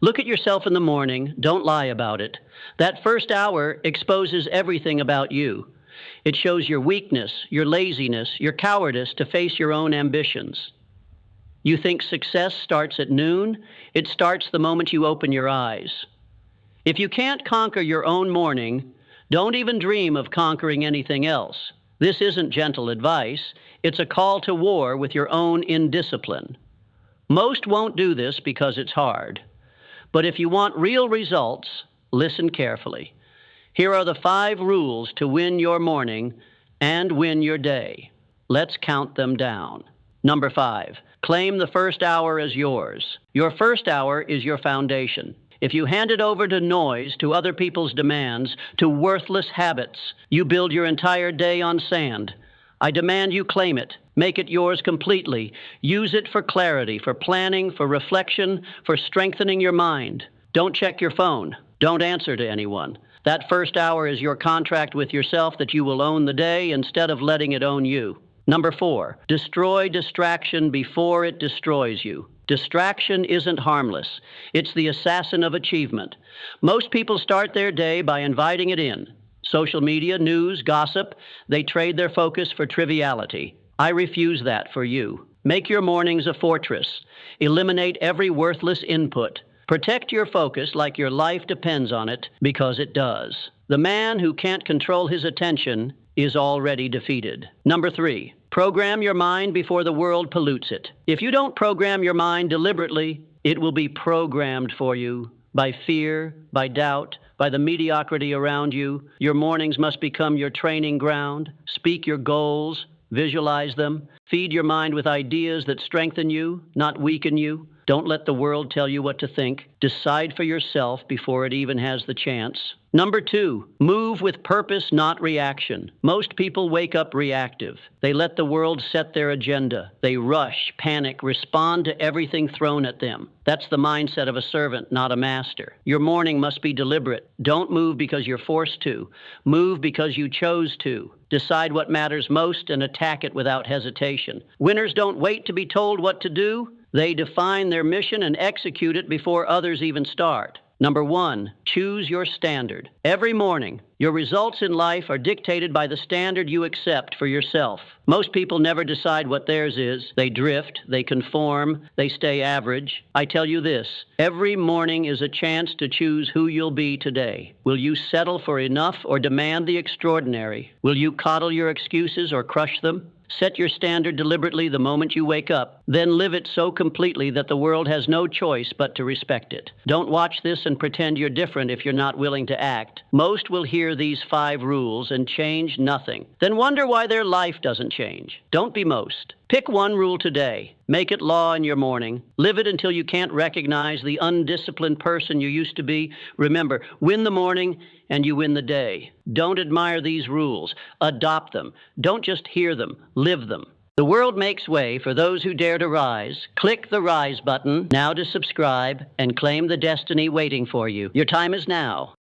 Look at yourself in the morning. Don't lie about it. That first hour exposes everything about you. It shows your weakness, your laziness, your cowardice to face your own ambitions. You think success starts at noon? It starts the moment you open your eyes. If you can't conquer your own morning, don't even dream of conquering anything else. This isn't gentle advice. It's a call to war with your own indiscipline. Most won't do this because it's hard. But if you want real results, listen carefully. Here are the 5 rules to win your morning and win your day. Let's count them down. Number 5, claim the first hour as yours. Your first hour is your foundation. If you hand it over to noise, to other people's demands, to worthless habits, you build your entire day on sand. I demand you claim it. Make it yours completely. Use it for clarity, for planning, for reflection, for strengthening your mind. Don't check your phone. Don't answer to anyone. That first hour is your contract with yourself that you will own the day instead of letting it own you. Number 4, destroy distraction before it destroys you. Distraction isn't harmless. It's the assassin of achievement. Most people start their day by inviting it in. Social media, news, gossip, they trade their focus for triviality. I refuse that for you. Make your mornings a fortress. Eliminate every worthless input. Protect your focus like your life depends on it, because it does. The man who can't control his attention is already defeated. Number 3, program your mind before the world pollutes it. If you don't program your mind deliberately, it will be programmed for you by fear, by doubt, by the mediocrity around you. Your mornings must become your training ground. Speak your goals, visualize them. Feed your mind with ideas that strengthen you, not weaken you. Don't let the world tell you what to think. Decide for yourself before it even has the chance. Number 2, move with purpose, not reaction. Most people wake up reactive. They let the world set their agenda. They rush, panic, respond to everything thrown at them. That's the mindset of a servant, not a master. Your morning must be deliberate. Don't move because you're forced to. Move because you chose to. Decide what matters most and attack it without hesitation. Winners don't wait to be told what to do. They define their mission and execute it before others even start. Number 1, choose your standard. Every morning, your results in life are dictated by the standard you accept for yourself. Most people never decide what theirs is. They drift, they conform, they stay average. I tell you this, every morning is a chance to choose who you'll be today. Will you settle for enough or demand the extraordinary? Will you coddle your excuses or crush them? Set your standard deliberately the moment you wake up, then live it so completely that the world has no choice but to respect it. Don't watch this and pretend you're different if you're not willing to act. Most will hear these 5 rules and change nothing. Then wonder why their life doesn't change. Don't be most. Pick one rule today. Make it law in your morning. Live it until you can't recognize the undisciplined person you used to be. Remember, win the morning and you win the day. Don't admire these rules. Adopt them. Don't just hear them. Live them. The world makes way for those who dare to rise. Click the Rise button now to subscribe and claim the destiny waiting for you. Your time is now.